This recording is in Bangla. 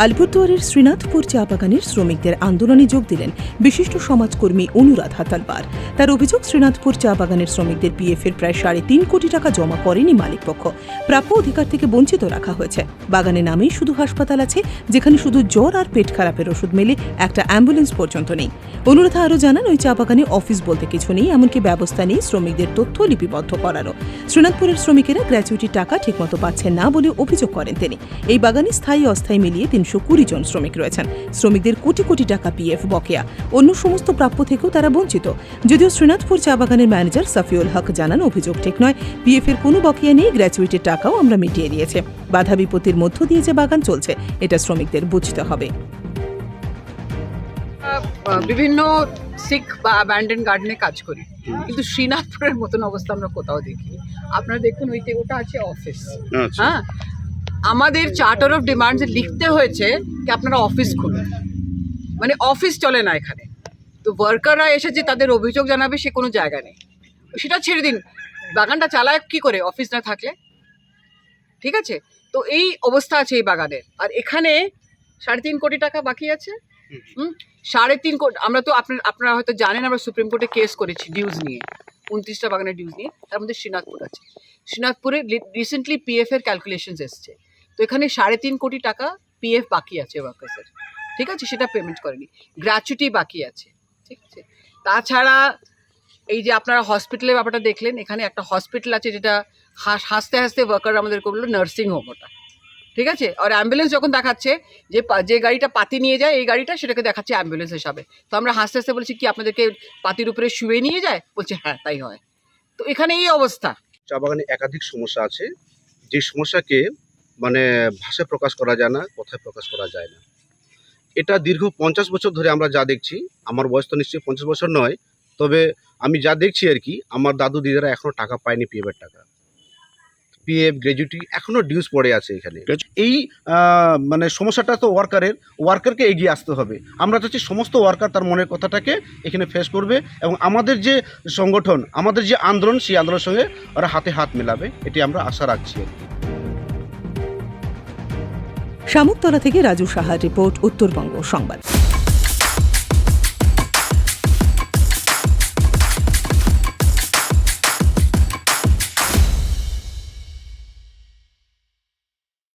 আলিপুরদুয়ারের শ্রীনাথপুর চা বাগানের শ্রমিকদের আন্দোলনে যোগ দিলেন বিশিষ্ট সমাজকর্মী অনুরাধা তালবার। তার অভিযোগ, শ্রীনাথপুর চা বাগানের শ্রমিকদের পিএফের প্রায় 3.5 কোটি টাকা জমা করেনি মালিকপক্ষ। প্রাপ্য অধিকার থেকে বঞ্চিত রাখা হয়েছে। বাগানে নামেই শুধু হাসপাতাল আছে, যেখানে শুধু জ্বর আর পেট খারাপের ওষুধ মেলে, একটা অ্যাম্বুলেন্স পর্যন্ত নেই। অনুরাধা আরও জানান, ওই চা বাগানে অফিস বলতে কিছু নেই, এমনকি ব্যবস্থা নেই শ্রমিকদের তথ্য লিপিবদ্ধ করারও। শ্রীনাথপুরের শ্রমিকেরা গ্র্যাচুইটির টাকা ঠিকমতো পাচ্ছেন না বলে অভিযোগ করেন তিনি। এই বাগানে স্থায়ী অস্থায়ী মিলিয়ে 320 জন শ্রমিক রয়েছেন। শ্রমিকদের কোটি কোটি টাকা পিএফ বকেয়া, অন্য সমস্ত প্রাপ্য থেকেও তারা বঞ্চিত। যদিও শ্রীনাথপুর চা বাগানের ম্যানেজার সাফিউল হক জানান, অভিযোগ ঠিক নয়, পিএফ এর কোনো বকেয়া নেই, গ্র্যাচুইটির টাকাও আমরা মিটিয়ে দিয়েছে। বাধা বিপত্তির মধ্য দিয়ে যে বাগান চলছে, এটা শ্রমিকদের বুঝতে হবে। বিভিন্ন সিক বা অ্যাবান্ডেন গার্ডেনে কাজ করি, কিন্তু শ্রীনাথপুরের মতন অবস্থা আমরা কোথাও দেখি। আপনারা দেখুন, ওটা আছে অফিস। হ্যাঁ, আমাদের চার্টার অফ ডিমান্ডসে লিখতে হয়েছে কি আপনারা অফিস খুলুন, মানে অফিস চলে না এখানে। তো ওয়ার্কাররা এসে যে তাদের অভিযোগ জানাবে, সে কোনো জায়গা নেই। সেটা ছেড়ে দিন, বাগানটা চালায় কি করে অফিস না থাকলে? ঠিক আছে, তো এই অবস্থা আছে এই বাগানের। আর এখানে 3.5 কোটি টাকা বাকি আছে। 3.5 কোটি। আমরা তো আপনারা হয়তো জানেন, আমরা সুপ্রিম কোর্টে কেস করেছি ডিউজ নিয়ে, 29টা বাগানের ডিউজ নিয়ে। তার মধ্যে শ্রীনাথপুর আছে। শ্রীনাথপুরে রিসেন্টলি পিএফ এর ক্যালকুলেশনস এসছে, তো এখানে 3.5 কোটি টাকা পিএফ বাকি আছে ওয়ার্কার্সের। ঠিক আছে, সেটা পেমেন্ট করেনি, গ্র্যাচুইটি বাকি আছে। ঠিক আছে, তাছাড়া এই যে আপনারা হসপিটালের ব্যাপারটা দেখলেন, এখানে একটা হসপিটাল আছে যেটা হাসতে হাসতে ওয়ার্কার আমাদের বললো নার্সিং হোম ওটা। ঠিক আছে, আর অ্যাম্বুলেন্স যখন দেখাচ্ছে, যে গাড়িটা পাতি নিয়ে যায় এই গাড়িটা, সেটাকে দেখাচ্ছে অ্যাম্বুলেন্স হিসাবে। তো আমরা হাসতে হাসতে বলছি কি আপনাদেরকে পাতির উপরে শুয়ে নিয়ে যায়? বলছে হ্যাঁ তাই হয়। তো এখানে এই অবস্থা। চা বাগানে একাধিক সমস্যা আছে, যে সমস্যাকে মানে ভাষায় প্রকাশ করা যায় না, কথায় প্রকাশ করা যায় না। এটা দীর্ঘ 50 বছর ধরে আমরা যা দেখছি, আমার বয়স তো নিশ্চয়ই 50 বছর নয়, তবে আমি যা দেখছি আর কি, আমার দাদু দিদারা এখনো টাকা পায়নি, পিএফের টাকা, পিএফ গ্র্যাচুইটি এখনো ডিউজ পড়ে আছে এখানে। এই মানে সমস্যাটা তো ওয়ার্কারকে এগিয়ে আসতে হবে। আমরা চাচ্ছি সমস্ত ওয়ার্কার তার মনের কথাটাকে এখানে ফেস করবে, এবং আমাদের যে সংগঠন, আমাদের যে আন্দোলন, সেই আন্দোলনের সঙ্গে ওরা হাতে হাত মেলাবে, এটি আমরা আশা রাখছি। শামুকতলা থেকে রাজু সাহার রিপোর্ট, উত্তরবঙ্গ সংবাদ।